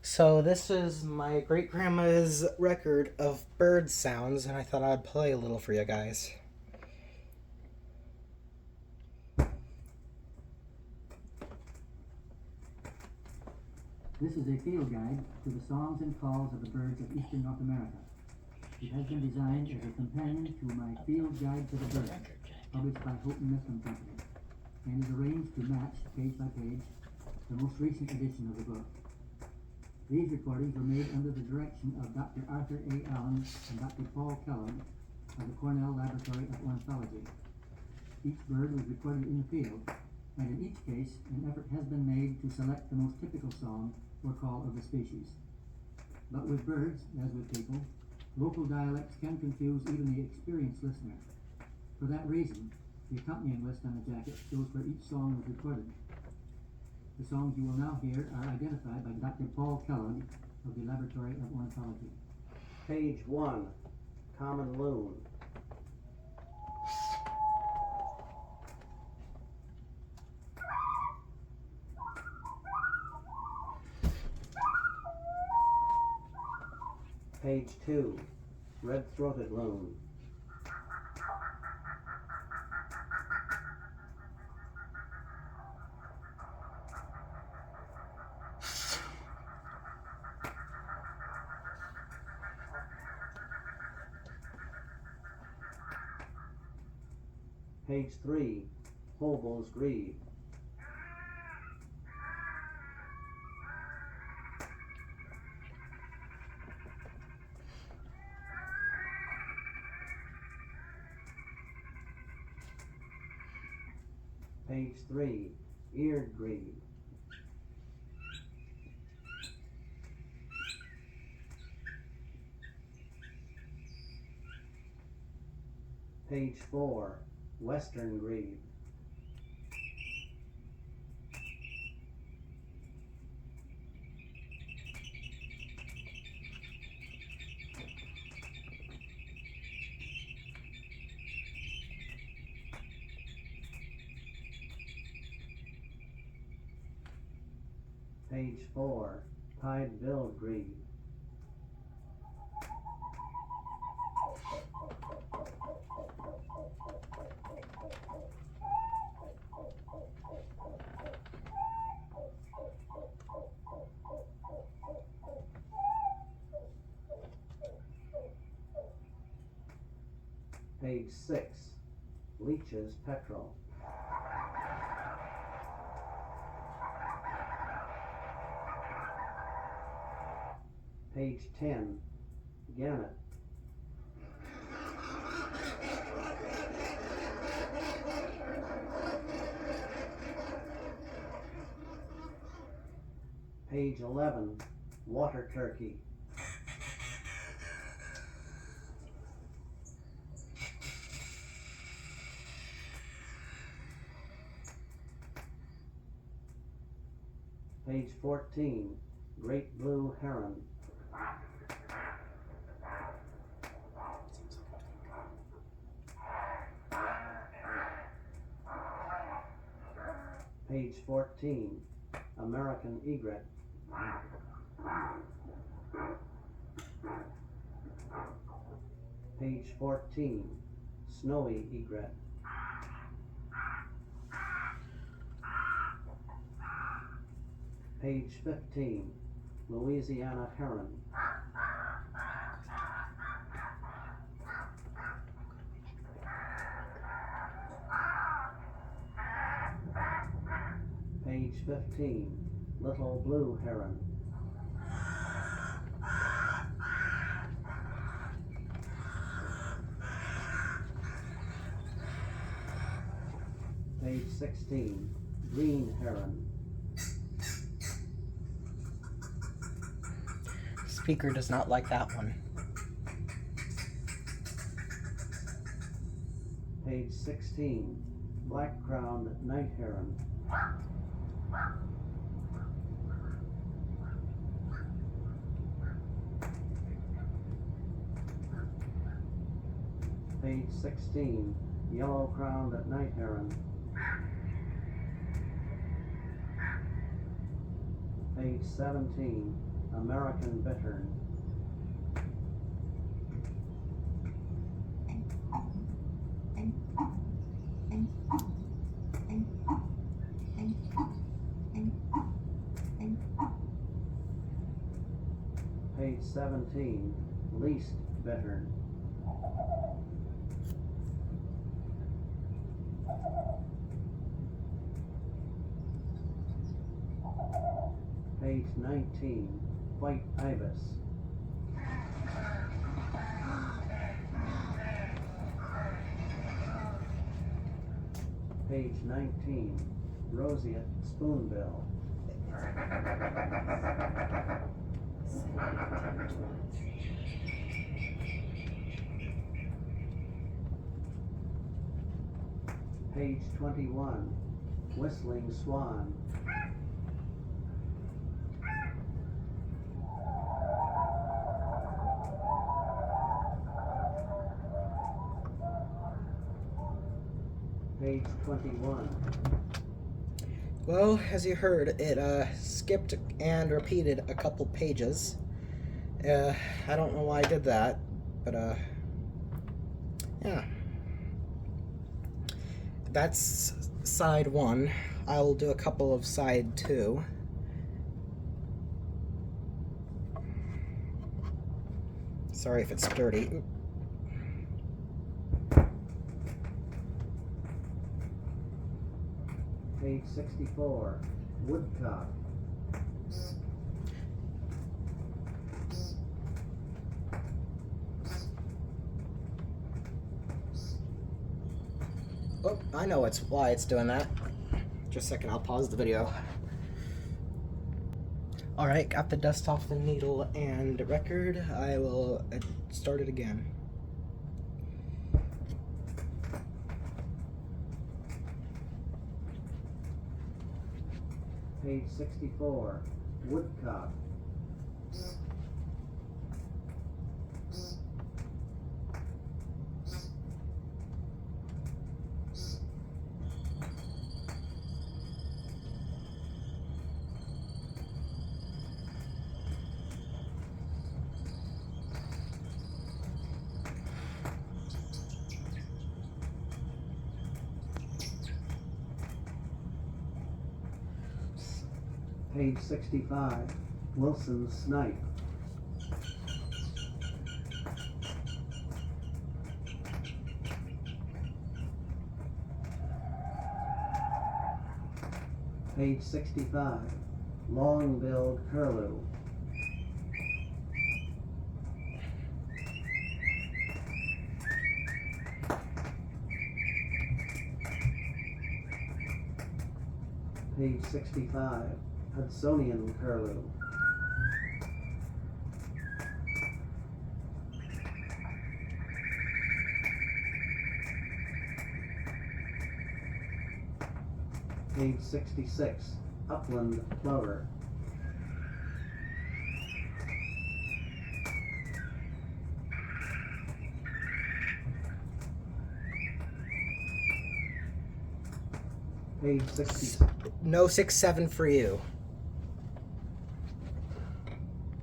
So this is my great grandma's record of bird sounds, and I thought I'd play a little for you guys. This is a field guide to the songs and calls of the birds of eastern North America. It has been designed as a companion to my Field Guide to the Birds, published by Houghton Mifflin Company, and is arranged to match, page by page, the most recent edition of the book. These recordings were made under the direction of Dr. Arthur A. Allen and Dr. Paul Kellogg of the Cornell Laboratory of Ornithology. Each bird was recorded in the field, and in each case, an effort has been made to select the most typical song or call of the species. But with birds, as with people, local dialects can confuse even the experienced listener. For that reason, the accompanying list on the jacket shows where each song was recorded. The songs you will now hear are identified by Dr. Paul Kellogg of the Laboratory of Ornithology. Page 1, Common Loon. Page 2, Red-throated Loon. Page 3, Hobo's Grebe. Page 3, Eared Grebe. Page 4, Western Grebe. Page 4, Pied-billed Grebe. Page 6, Leach's Petrel. Page 10, Gannet. Page 11, Water Turkey. Page 14, Great Blue Heron. Page 14, American Egret. Page 14, Snowy Egret. Page 15, Louisiana Heron. Page 15, Little Blue Heron. Page 16, Green Heron. Speaker does not like that one. Page 16, Black-crowned Night Heron. Page 16, Yellow-crowned Night Heron. Page 17, American bittern. Page 17, least bittern. Page 19, white ibis. Page 19, roseate spoonbill. Page 21, whistling swan. Page 21. Well, as you heard, it skipped and repeated a couple pages. I don't know why I did that, but yeah. That's side 1. I'll do a couple of side 2. Sorry if it's dirty. Oop. Page 64, woodcock. Oh, I know why it's doing that. Just a second, I'll pause the video. Alright, got the dust off the needle and record. I will start it again. Page 64, woodcock. Page 65, Wilson's snipe. Page 65, long-billed curlew. Page 65, Hudsonian curlew. Page 66, upland plover. Page 60. No 6-7 for you.